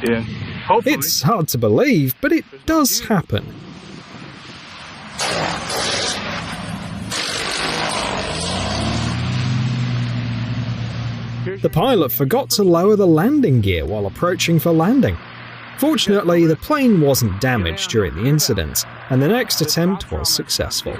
Yeah. Hopefully. It's hard to believe, but it does happen. The pilot forgot to lower the landing gear while approaching for landing. Fortunately, the plane wasn't damaged during the incident, and the next attempt was successful.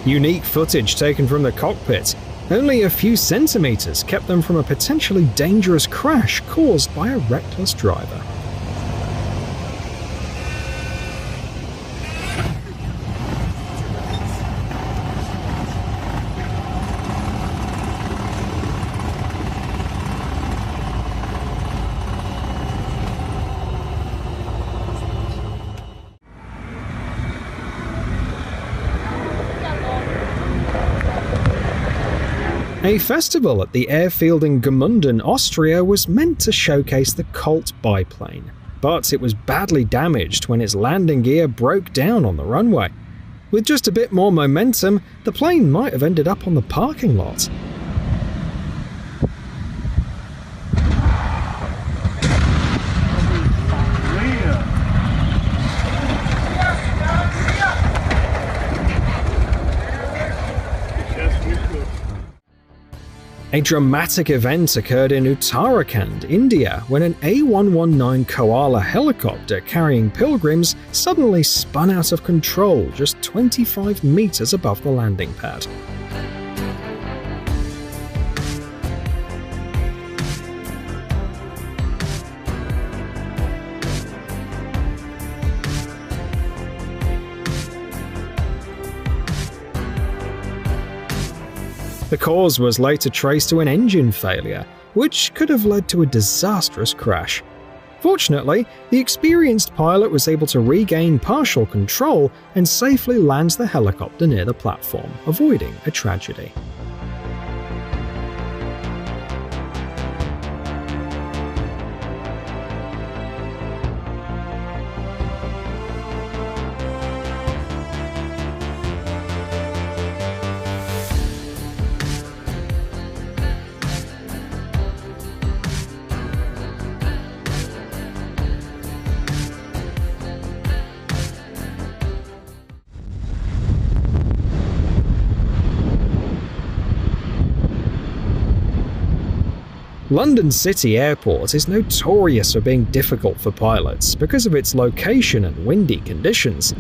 Unique footage taken from the cockpit. Only a few centimeters kept them from a potentially dangerous crash caused by a reckless driver. A festival at the airfield in Gmunden, Austria was meant to showcase the Colt biplane, but it was badly damaged when its landing gear broke down on the runway. With just a bit more momentum, the plane might have ended up on the parking lot. A dramatic event occurred in Uttarakhand, India, when an A119 Koala helicopter carrying pilgrims suddenly spun out of control just 25 meters above the landing pad. The cause was later traced to an engine failure, which could have led to a disastrous crash. Fortunately, the experienced pilot was able to regain partial control and safely land the helicopter near the platform, avoiding a tragedy. London City Airport is notorious for being difficult for pilots because of its location and windy conditions.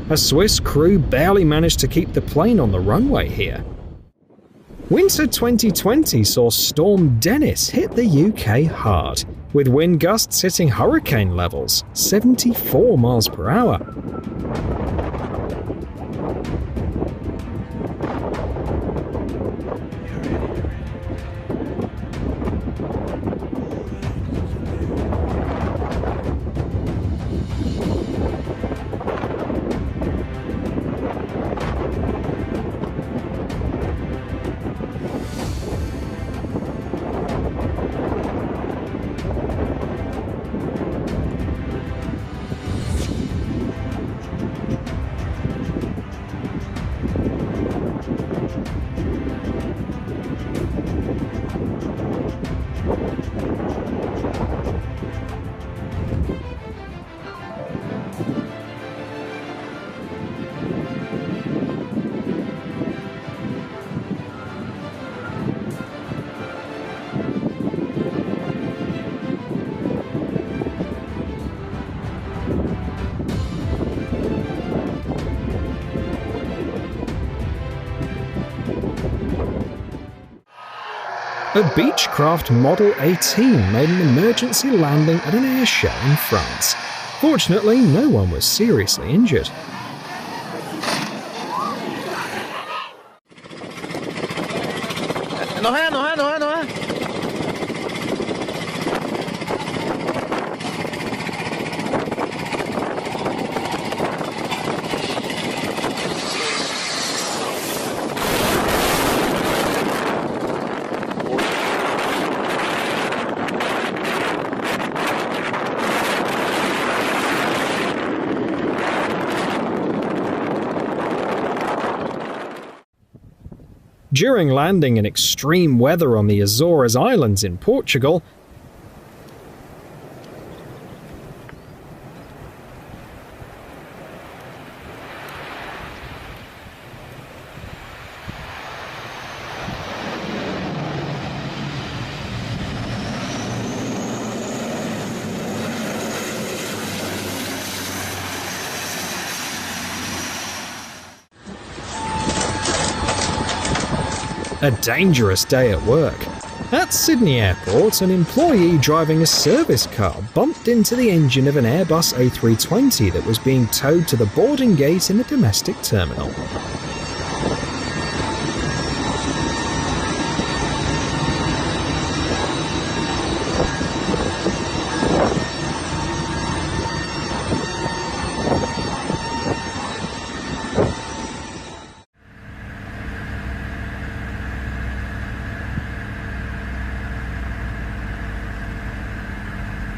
A Swiss crew barely managed to keep the plane on the runway here. Winter 2020 saw Storm Dennis hit the UK hard, with wind gusts hitting hurricane levels, 74 miles per hour. A Beechcraft Model 18 made an emergency landing at an air show in France. Fortunately, no one was seriously injured. During landing in extreme weather on the Azores Islands in Portugal, a dangerous day at work. At Sydney Airport, an employee driving a service car bumped into the engine of an Airbus A320 that was being towed to the boarding gate in the domestic terminal.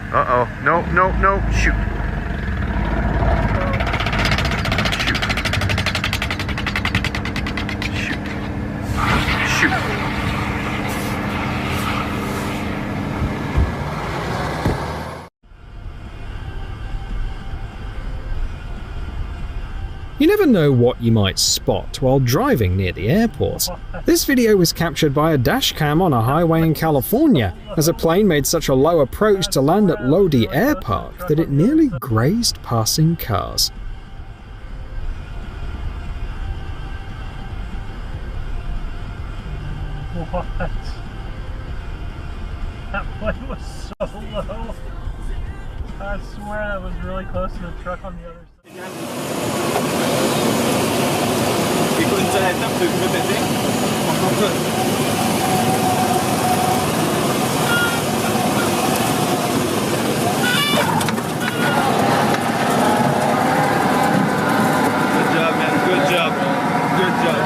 Uh-oh. No, no, no. Shoot. Shoot. Shoot. Shoot. You never know what you might spot while driving near the airport. This video was captured by a dashcam on a highway in California as a plane made such a low approach to land at Lodi Air Park that it nearly grazed passing cars. What? That plane was so low. I swear that was really close to the truck on the other side. Good job, man. Good job. Good job.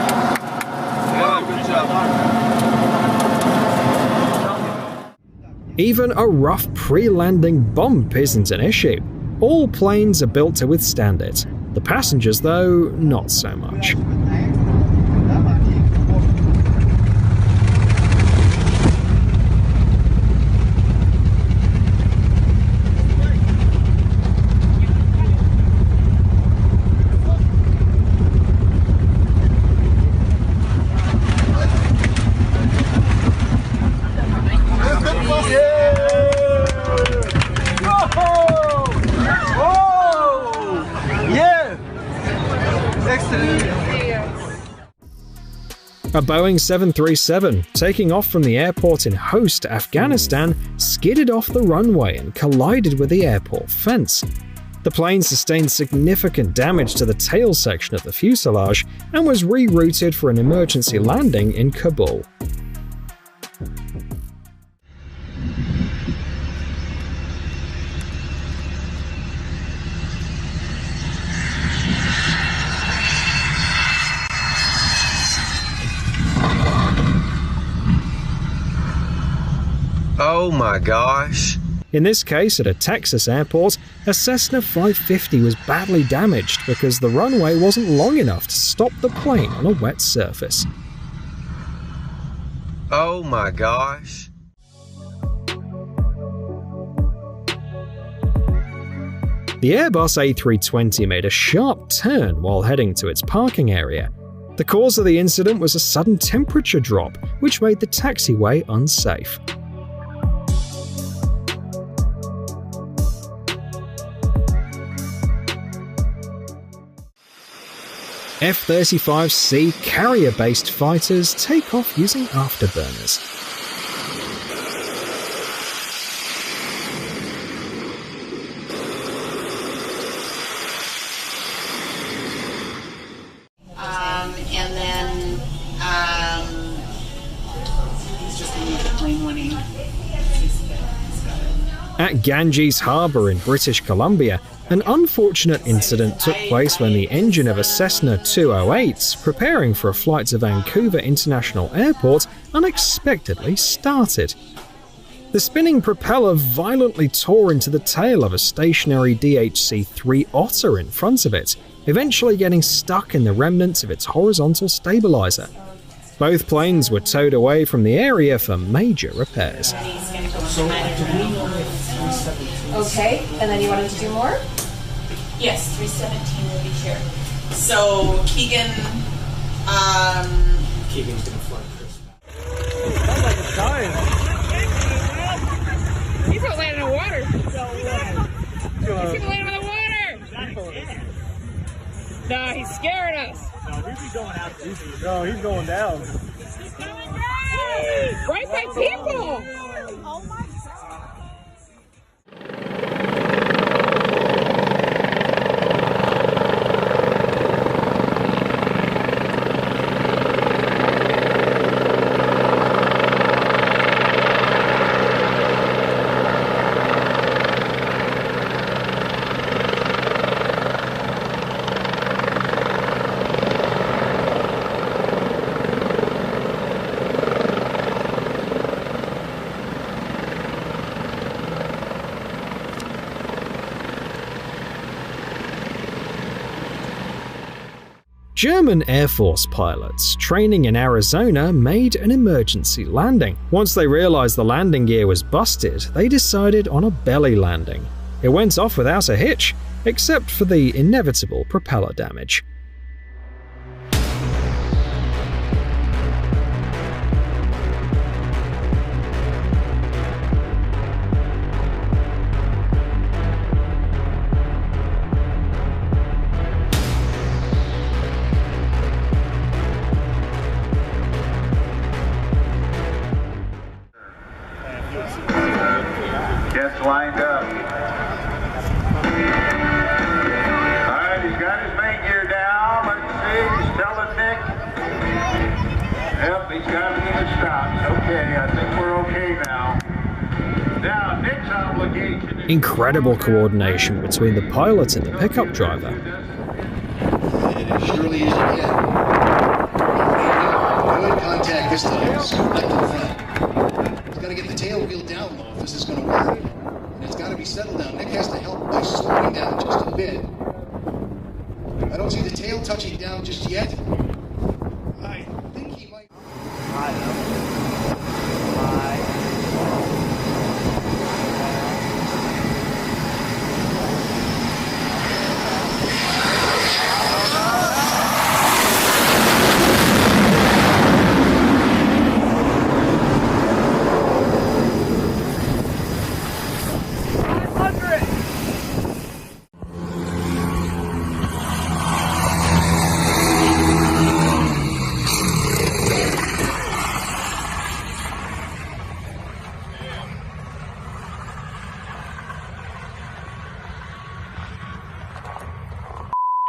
Yeah, good job. Even a rough pre-landing bump isn't an issue. All planes are built to withstand it. The passengers, though, not so much. A Boeing 737, taking off from the airport in Host, Afghanistan, skidded off the runway and collided with the airport fence. The plane sustained significant damage to the tail section of the fuselage and was rerouted for an emergency landing in Kabul. Oh my gosh. In this case, at a Texas airport, a Cessna 550 was badly damaged because the runway wasn't long enough to stop the plane on a wet surface. Oh my gosh. The Airbus A320 made a sharp turn while heading to its parking area. The cause of the incident was a sudden temperature drop, which made the taxiway unsafe. F-35C carrier-based fighters take off using afterburners. And then he's just going to use the plane when he At Ganges Harbour in British Columbia, an unfortunate incident took place when the engine of a Cessna 208, preparing for a flight to Vancouver International Airport, unexpectedly started. The spinning propeller violently tore into the tail of a stationary DHC-3 Otter in front of it, eventually getting stuck in the remnants of its horizontal stabilizer. Both planes were towed away from the area for major repairs. Okay, and then you wanted to do more? Yes, 317 will be here. So Keegan's gonna fly Chris. Sounds like it's dying. He's gonna land in the water. He's gonna land in the water. No, he's scaring us. No, we'd be going out there. No, he's going down. Right by people. German Air Force pilots training in Arizona made an emergency landing. Once they realized the landing gear was busted, they decided on a belly landing. It went off without a hitch, except for the inevitable propeller damage. Gets lined up. Alright, he's got his main gear down. Let's see, he's telling Nick. Yep, he's got it in the stops. Okay, I think we're okay now. Now, Nick's obligation is... Incredible coordination between the pilot and the pickup driver. And as surely as you can. Good contact this time. Scoot back to the front. He's got to get the tail wheel down low if this is going to work. And it's got to be settled down. Nick has to help by slowing down just a bit. I don't see the tail touching down just yet. I think he might...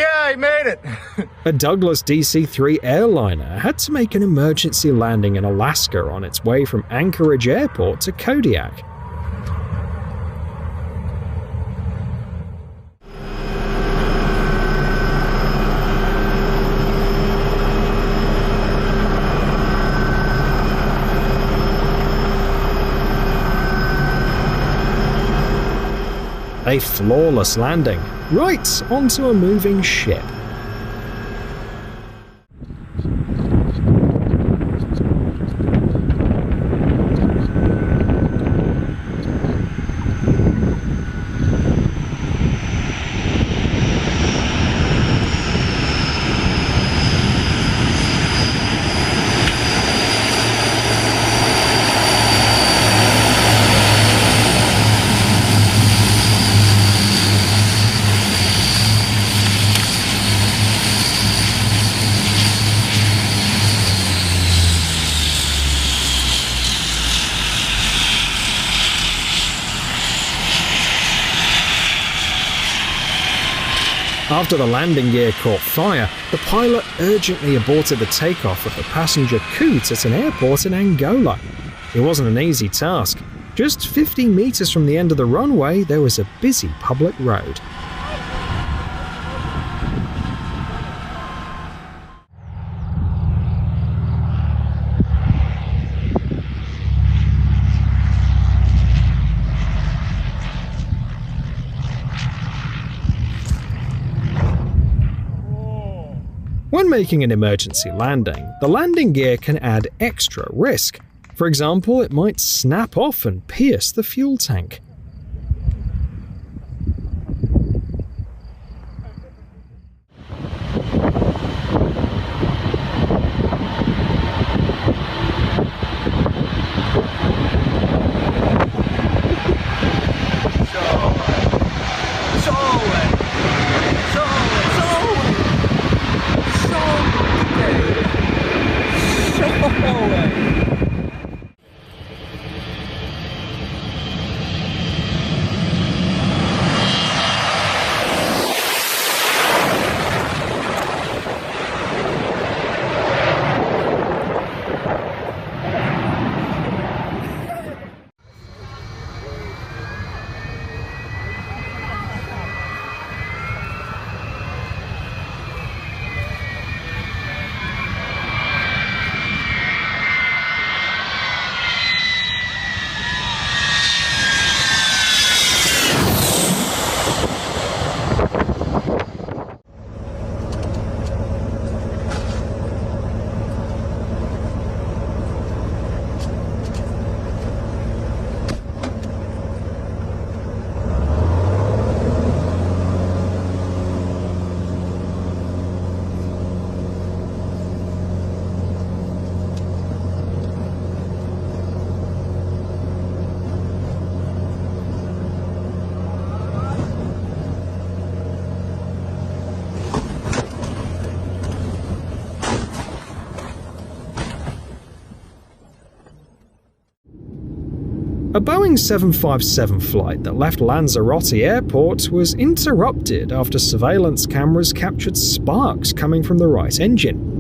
Yeah, he made it. A Douglas DC-3 airliner had to make an emergency landing in Alaska on its way from Anchorage Airport to Kodiak. A flawless landing, right onto a moving ship. After the landing gear caught fire, the pilot urgently aborted the takeoff of the passenger Coot at an airport in Angola. It wasn't an easy task. Just 50 meters from the end of the runway, there was a busy public road. When making an emergency landing, the landing gear can add extra risk. For example, it might snap off and pierce the fuel tank. A Boeing 757 flight that left Lanzarote Airport was interrupted after surveillance cameras captured sparks coming from the right engine.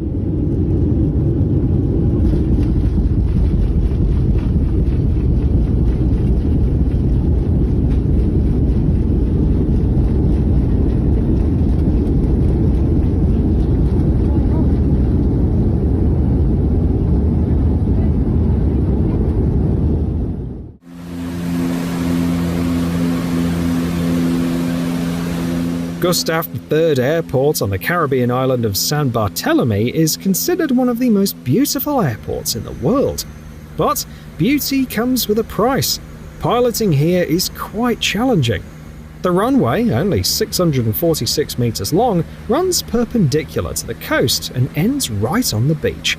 Gustav III Airport on the Caribbean island of San Bartolome is considered one of the most beautiful airports in the world. But beauty comes with a price. Piloting here is quite challenging. The runway, only 646 meters long, runs perpendicular to the coast and ends right on the beach.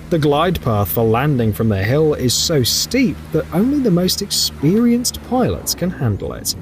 The glide path for landing from the hill is so steep that only the most experienced pilots can handle it.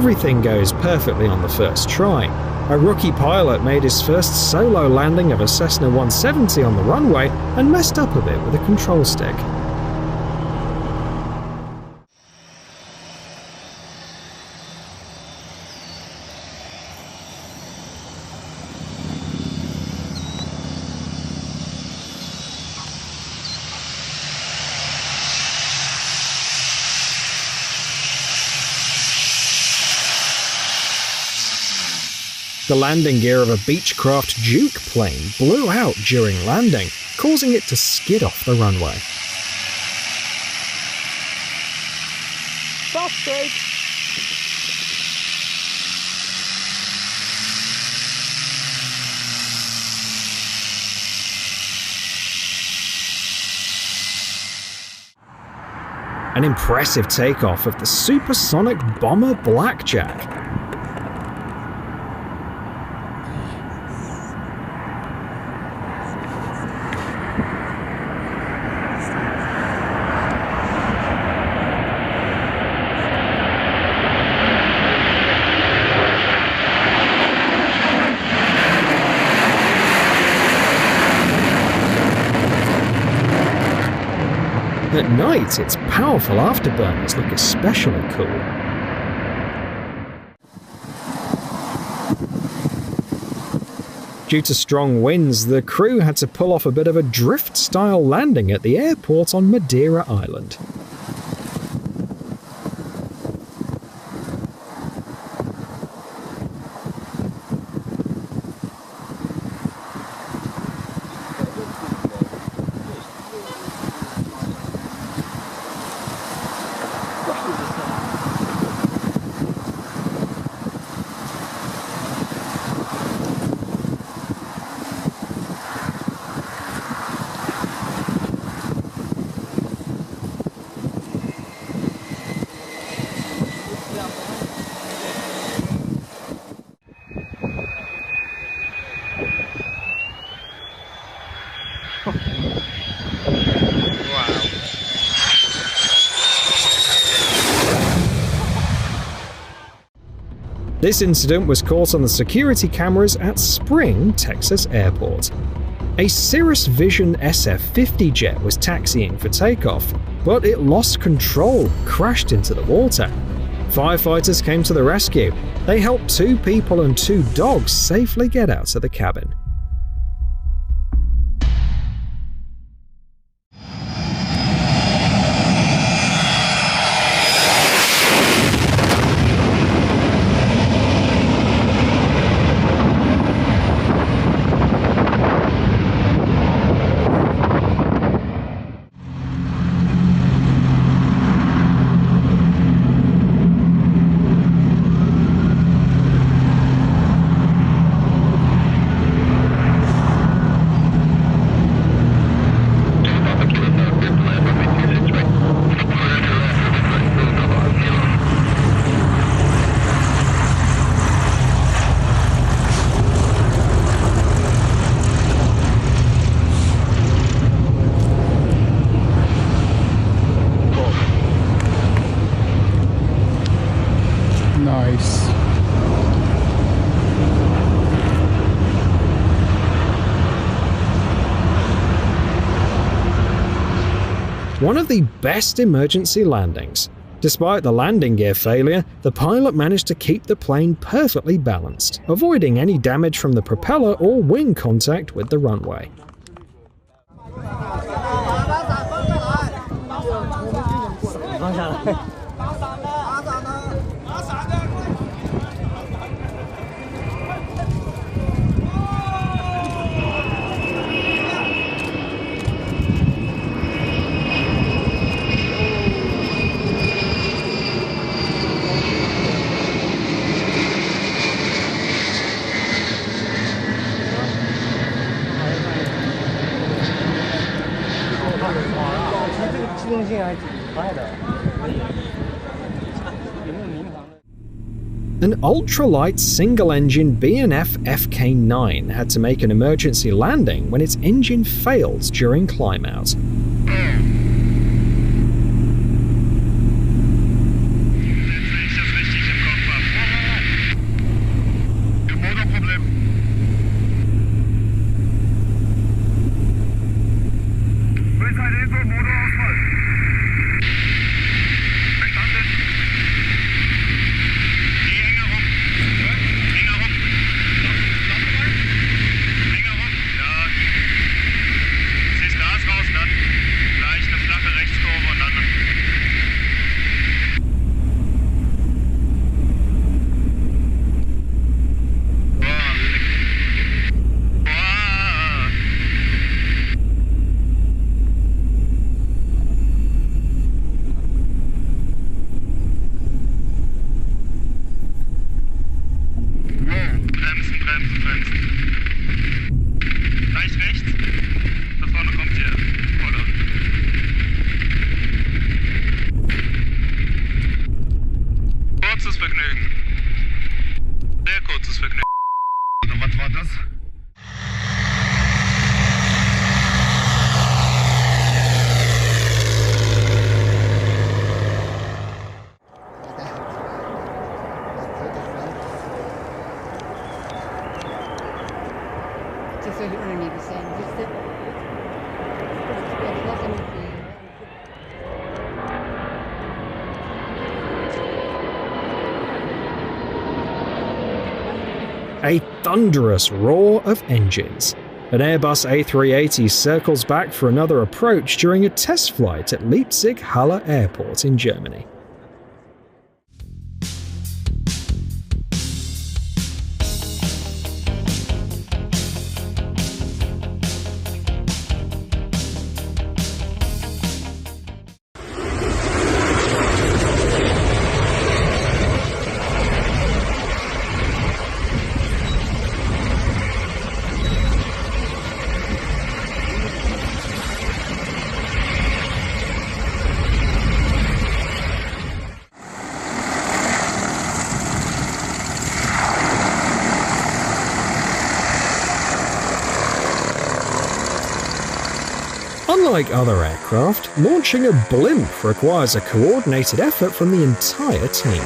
Everything goes perfectly on the first try. A rookie pilot made his first solo landing of a Cessna 170 on the runway and messed up a bit with a control stick. The landing gear of a Beechcraft Duke plane blew out during landing, causing it to skid off the runway. Soft brake. An impressive takeoff of the supersonic bomber Blackjack. At night, its powerful afterburners look especially cool. Due to strong winds, the crew had to pull off a bit of a drift-style landing at the airport on Madeira Island. This incident was caught on the security cameras at Spring, Texas Airport. A Cirrus Vision SF-50 jet was taxiing for takeoff, but it lost control, crashed into the water. Firefighters came to the rescue. They helped 2 people and 2 dogs safely get out of the cabin. Nice. One of the best emergency landings. Despite the landing gear failure, the pilot managed to keep the plane perfectly balanced, avoiding any damage from the propeller or wing contact with the runway. An ultralight single-engine B&F FK9 had to make an emergency landing when its engine failed during climb-out. A thunderous roar of engines. An Airbus A380 circles back for another approach during a test flight at Leipzig-Halle Airport in Germany. Unlike other aircraft, launching a blimp requires a coordinated effort from the entire team.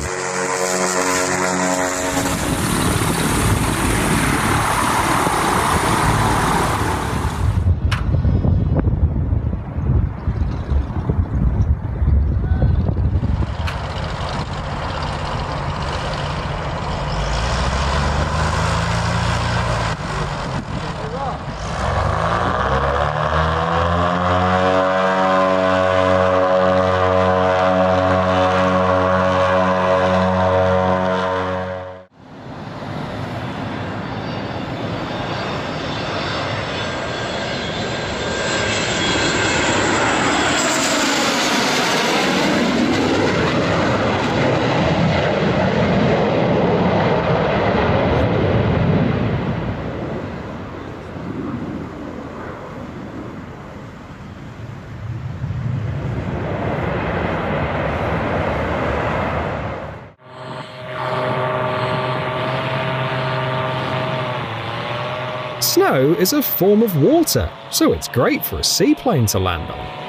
Snow is a form of water, so it's great for a seaplane to land on.